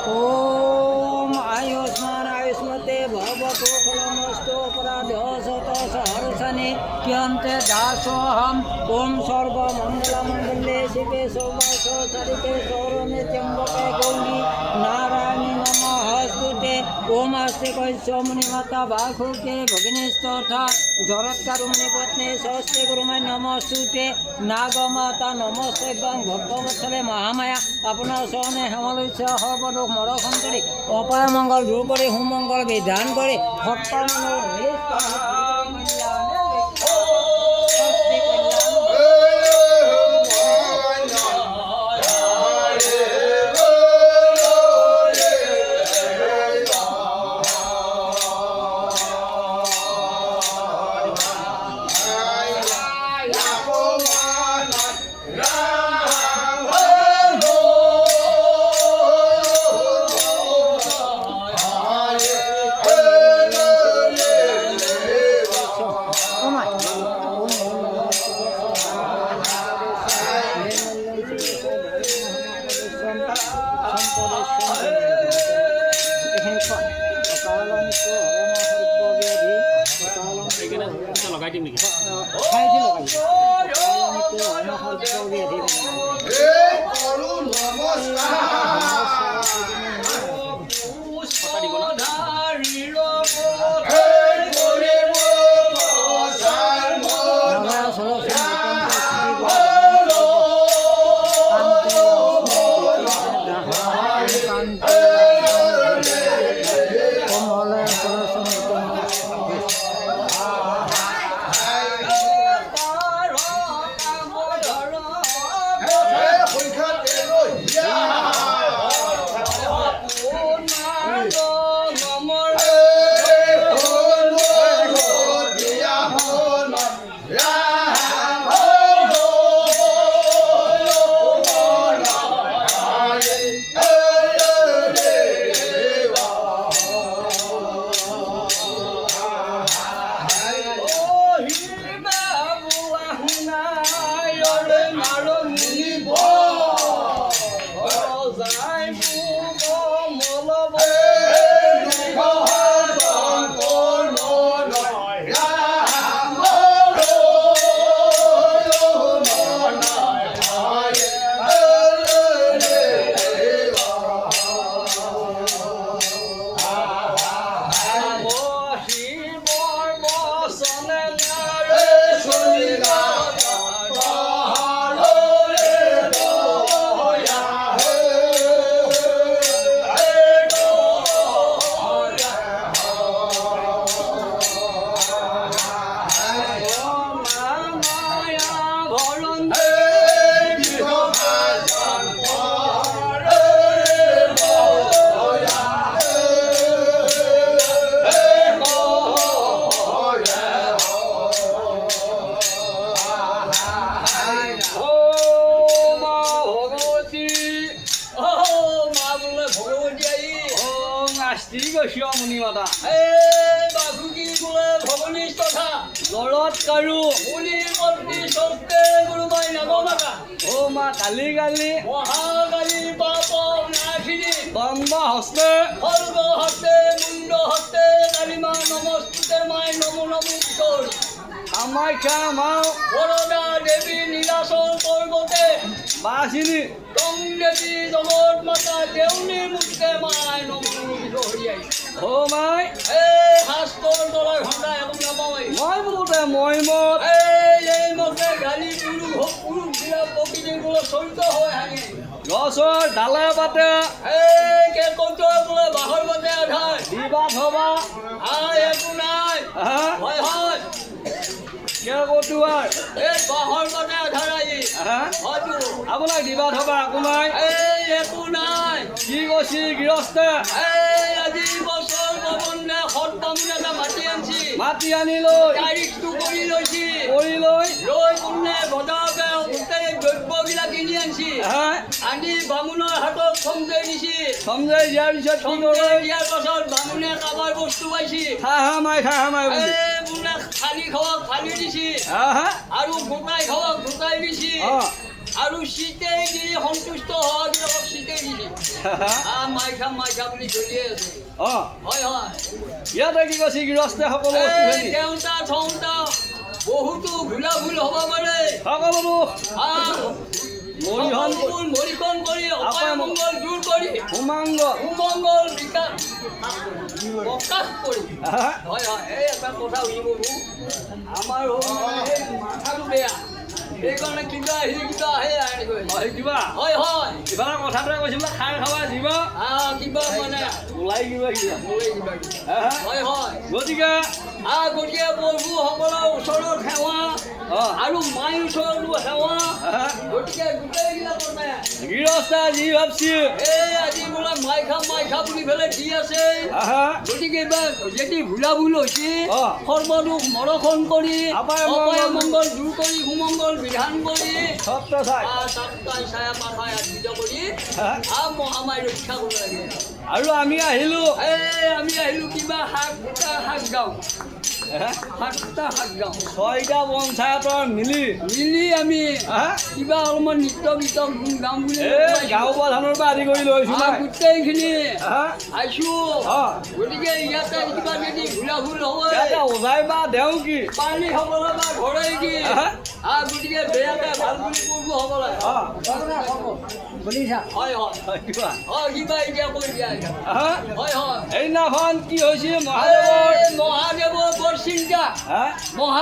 ओम आयुष्मान आयुष्मते भवतो फलमस्तु अपराधोषतोषहर्षने क्यन्ते दासोऽहम् ओम सर्वमङ्गलमङ्गले शिवे सर्वसरिते सौरमे त्र्यम्बके गौरी नारायणी नमोस्तुते ओम अस्ति कैश्य मुनिमाता बाहुके भगिनीस्तथा जरत्कारुमणि पत्नी स्वस्ति गुरुमय नमस्तुते नागमाता नमस्ते भक्तवत्सले महामाया আপোনাৰ চৰণে হেমলৈছে সৰ্বদোষ মৰখন কৰি অপায় মংগল দূৰ কৰি সুমংগল বিধান কৰি লগাই দিম নেকি কি কৈছ মুনি মাতা বাসুকি বোলে ভগনীশ তথা জলত কাৰু মুনি মন্ত্ৰী সত্য গুৰুমাই নগমাতা ও মা কালি কালি মহাকালী পাপ নাশিনী দণ্ড হস্তে খৰ্গ হস্তে মুণ্ড হস্তে কালিমা নমস্তুতে মাই নমো নমো কিশোৰী কামাখ্যা মাও বৰদা দেৱী নীলাচল পৰ্বতে বাসিনী তং দেৱী জগত মাতা দেউনী মুক্তে মাই নমো কিশোৰী ও মাই এই শাস্ত্ৰৰ তলা ঘণ্টা একো নাপাওঁ মই বোলোতে মই মত এই মতে গালি পুৰুষ বিলাক প্ৰকৃতিৰ বোলে চৰিত হৈ আহে গছৰ ডালে পাতে এই কেকতৰ বোলে বাঁহৰ পাতে আধাৰ দিবা থবা একো নাই হা হয় হয় কে কটুৱাৰ এই বাঁহৰ পাতে আধাৰ আহি হা হয়তো আপোনাক দিবা থবা একো নাই এই একো নাই কি কৈছি গৃহস্থে এই আজি বছৰ প্ৰবন্ধে সৎ বামুণ এটা মাতি আনছি মাতি আনি লৈ তাৰিখটো কৰি লৈছি কৰি লৈ লৈ কোনে বজাৰতে গোটেই দ্ৰব্যবিলাক কিনি আনছি হা আনি বামুণৰ হাতত সমজাই দিছি সমজাই দিয়াৰ পিছত কি সমজাই কৰিলে দিয়াৰ পাছত বামুণে কাবাৰ বস্তু পাইছি খা মাই বুলি এই বোলে ফালি খাওক ফালি দিছি হা আৰু গোটাই খাওক গোটাই দিছি অ আৰু শীতেই দি সন্তুষ্ট হোৱাবিলাকক শীতেই দিছি মাইখা বুলি চলিয়ে আছে অ হয় হয় ইয়াতে কি কৈছি গৃহস্থে সকলো বস্তু এই খিনি দেউতা থৌতা বহুতো ভুলা ভুল হ'ব পাৰে সকলো মৰিহন মৰিখন কৰি অপায় মংগল দূৰ কৰি উমাংগ সুমংগল বিকাশ প্ৰকাশ কৰি হা হয় হয় এই এটা কথা শুনিব আমাৰ এই মাথাটো বেয়া সেইকাৰণে কিবা আহে আনিগৈ হয় কিবা হয় হয় কিবা কথাটোৱে কৈছে বোলে খাৰ খাবা দিব কিবা মানে ওলাই কিবা কিবা হা হয় হয় গতিকে গতিকে প্ৰভুসকলৰ ওচৰত সেৱা অ আৰু মাইৰ ওচৰতো সেৱা হা গতিকে গোটেইবিলাকৰ নাই গৃহস্থে যি ভাবছি এই আজি বোলে মাইখা বুলি পেলাই দি আছে হা গতিকে এইবাৰ যদি ভুলা ভুল হৈছে অ। সৰ্বদুখ মৰখন কৰি অপায় অপায় মংগল মংগল দূৰ কৰি সুমংগল বিধান কৰি সত্য চাই তাতকাই ছায়া পাঠাই আদিত কৰি হা মহামাৰী ৰক্ষা কৰিব লাগে আৰু আমি আহিলো আমি আহিলো কিবা শাক গাওঁ হা? শাক গাওঁ ছয়টা পঞ্চায়তৰ মিলি আমি হা কিবা অলপমান নৃত্য গীত গাওঁ বুলি গাঁও প্ৰধানৰ পৰা আদি কৰি লৈছো গোটেইখিনি হা আহিছো অ গতিকে ইয়াতে কিবা যদি ভুলা ভুল হয় ইয়াতে ওজাই বা দেও কি পানী সকলে বা ঘৰে কি হা? গতিকে বেয়াকে ভাল বুলি কৰিব সকলে অ শুনিছা হয় হয় কিবা কিবা এতিয়া কৈ দিয়া হা হয় হয় সেইদিনাখন কি হৈছে মহাদেৱৰ মহাদেৱৰ বৰ চিন্তা হা মহা